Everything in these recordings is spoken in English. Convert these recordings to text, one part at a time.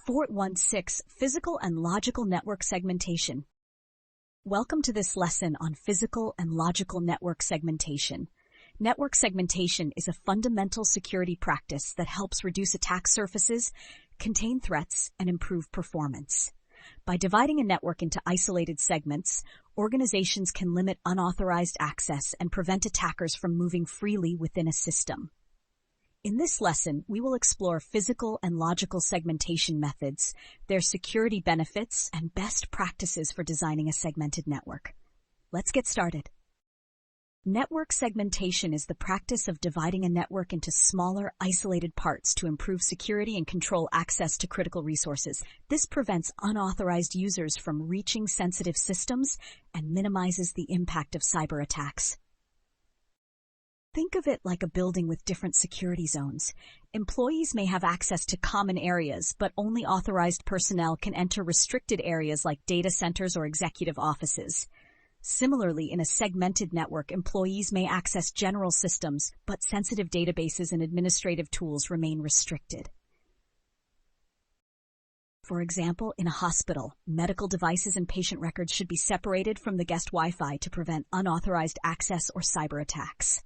416 Physical and Logical Network Segmentation. Welcome to this lesson on physical and logical network segmentation. Network segmentation is a fundamental security practice that helps reduce attack surfaces, contain threats, and improve performance. By dividing a network into isolated segments, organizations can limit unauthorized access and prevent attackers from moving freely within a system. In this lesson, we will explore physical and logical segmentation methods, their security benefits, and best practices for designing a segmented network. Let's get started. Network segmentation is the practice of dividing a network into smaller, isolated parts to improve security and control access to critical resources. This prevents unauthorized users from reaching sensitive systems and minimizes the impact of cyber attacks. Think of it like a building with different security zones. Employees may have access to common areas, but only authorized personnel can enter restricted areas like data centers or executive offices. Similarly, in a segmented network, employees may access general systems, but sensitive databases and administrative tools remain restricted. For example, in a hospital, medical devices and patient records should be separated from the guest Wi-Fi to prevent unauthorized access or cyber attacks.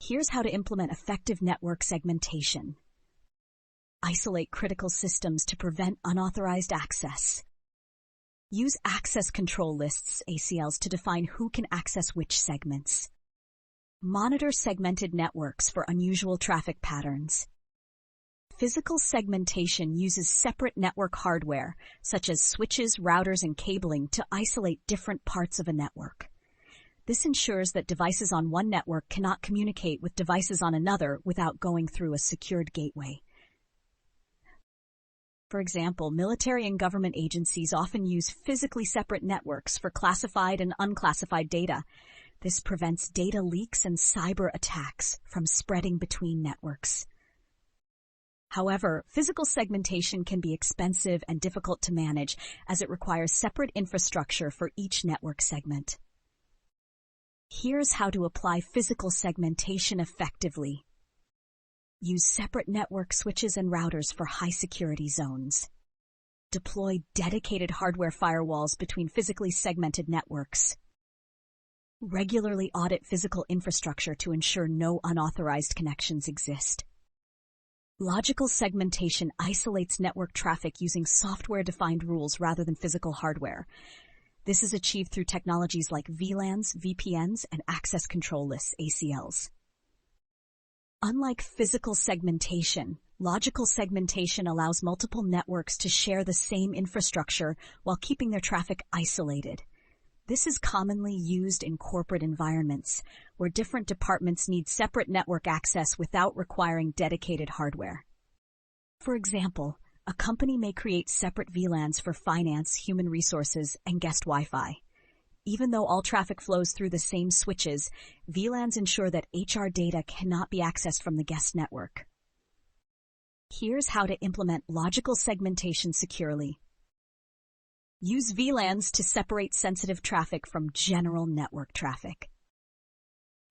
Here's how to implement effective network segmentation. Isolate critical systems to prevent unauthorized access. Use access control lists, ACLs, to define who can access which segments. Monitor segmented networks for unusual traffic patterns. Physical segmentation uses separate network hardware, such as switches, routers, and cabling, to isolate different parts of a network. This ensures that devices on one network cannot communicate with devices on another without going through a secured gateway. For example, military and government agencies often use physically separate networks for classified and unclassified data. This prevents data leaks and cyber attacks from spreading between networks. However, physical segmentation can be expensive and difficult to manage, as it requires separate infrastructure for each network segment. Here's how to apply physical segmentation effectively. Use separate network switches and routers for high-security zones. Deploy dedicated hardware firewalls between physically segmented networks. Regularly audit physical infrastructure to ensure no unauthorized connections exist. Logical segmentation isolates network traffic using software-defined rules rather than physical hardware. This is achieved through technologies like VLANs, VPNs, and access control lists, ACLs. Unlike physical segmentation, logical segmentation allows multiple networks to share the same infrastructure while keeping their traffic isolated. This is commonly used in corporate environments, where different departments need separate network access without requiring dedicated hardware. For example, a company may create separate VLANs for finance, human resources, and guest Wi-Fi. Even though all traffic flows through the same switches, VLANs ensure that HR data cannot be accessed from the guest network. Here's how to implement logical segmentation securely. Use VLANs to separate sensitive traffic from general network traffic.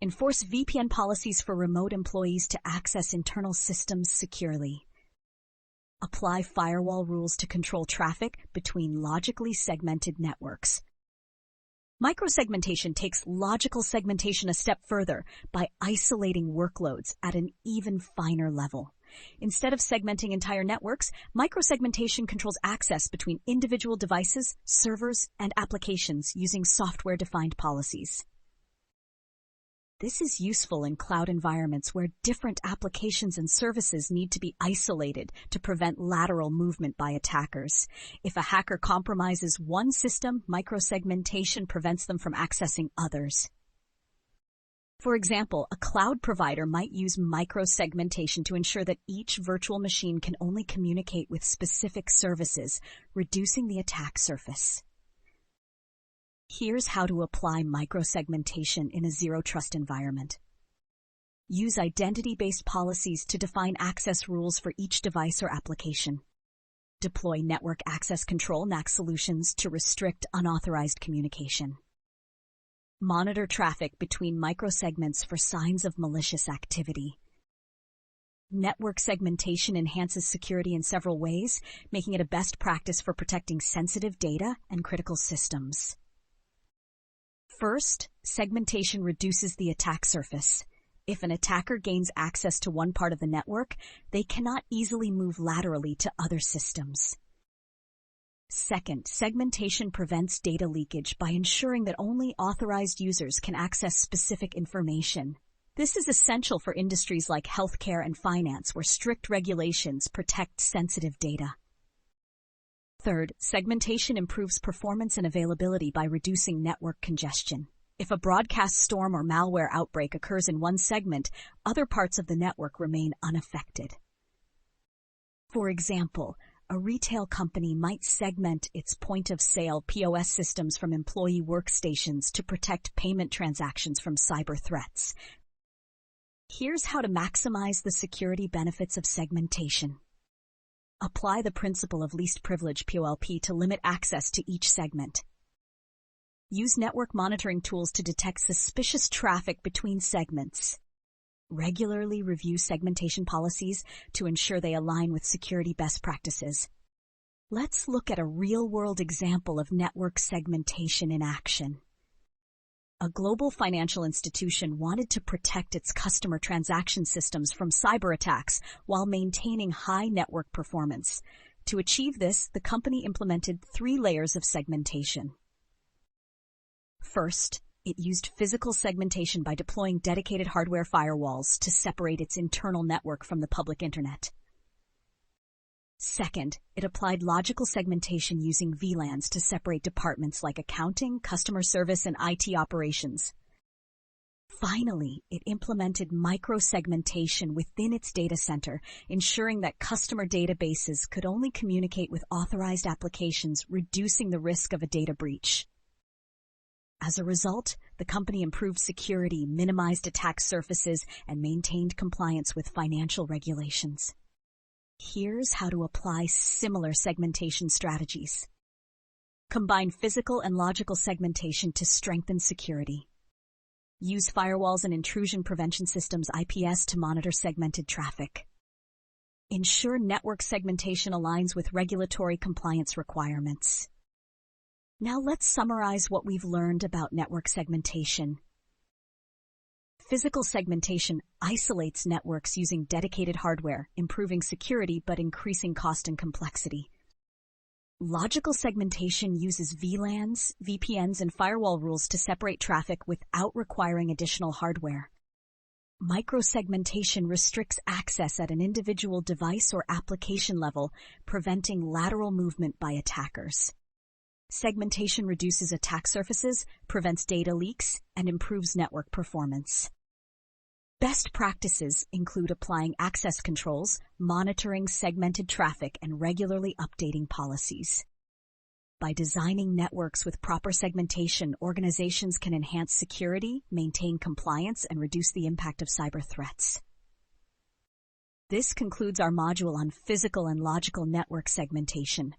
Enforce VPN policies for remote employees to access internal systems securely. Apply firewall rules to control traffic between logically segmented networks. Micro-segmentation takes logical segmentation a step further by isolating workloads at an even finer level. Instead of segmenting entire networks, micro-segmentation controls access between individual devices, servers, and applications using software-defined policies. This is useful in cloud environments where different applications and services need to be isolated to prevent lateral movement by attackers. If a hacker compromises one system, micro-segmentation prevents them from accessing others. For example, a cloud provider might use micro-segmentation to ensure that each virtual machine can only communicate with specific services, reducing the attack surface. Here's how to apply micro-segmentation in a zero-trust environment. Use identity-based policies to define access rules for each device or application. Deploy network access control NAC solutions to restrict unauthorized communication. Monitor traffic between microsegments for signs of malicious activity. Network segmentation enhances security in several ways, making it a best practice for protecting sensitive data and critical systems. First, segmentation reduces the attack surface. If an attacker gains access to one part of the network, they cannot easily move laterally to other systems. Second, segmentation prevents data leakage by ensuring that only authorized users can access specific information. This is essential for industries like healthcare and finance, where strict regulations protect sensitive data. Third, segmentation improves performance and availability by reducing network congestion. If a broadcast storm or malware outbreak occurs in one segment, other parts of the network remain unaffected. For example, a retail company might segment its point-of-sale POS systems from employee workstations to protect payment transactions from cyber threats. Here's how to maximize the security benefits of segmentation. Apply the principle of least privilege (POLP) to limit access to each segment. Use network monitoring tools to detect suspicious traffic between segments. Regularly review segmentation policies to ensure they align with security best practices. Let's look at a real-world example of network segmentation in action. A global financial institution wanted to protect its customer transaction systems from cyber attacks while maintaining high network performance. To achieve this, the company implemented 3 layers of segmentation. First, it used physical segmentation by deploying dedicated hardware firewalls to separate its internal network from the public internet. Second, it applied logical segmentation using VLANs to separate departments like accounting, customer service, and IT operations. Finally, it implemented micro-segmentation within its data center, ensuring that customer databases could only communicate with authorized applications, reducing the risk of a data breach. As a result, the company improved security, minimized attack surfaces, and maintained compliance with financial regulations. Here's how to apply similar segmentation strategies. Combine physical and logical segmentation to strengthen security. Use firewalls and intrusion prevention systems (IPS) to monitor segmented traffic. Ensure network segmentation aligns with regulatory compliance requirements. Now let's summarize what we've learned about network segmentation. Physical segmentation isolates networks using dedicated hardware, improving security but increasing cost and complexity. Logical segmentation uses VLANs, VPNs, and firewall rules to separate traffic without requiring additional hardware. Micro-segmentation restricts access at an individual device or application level, preventing lateral movement by attackers. Segmentation reduces attack surfaces, prevents data leaks, and improves network performance. Best practices include applying access controls, monitoring segmented traffic, and regularly updating policies. By designing networks with proper segmentation, organizations can enhance security, maintain compliance, and reduce the impact of cyber threats. This concludes our module on physical and logical network segmentation.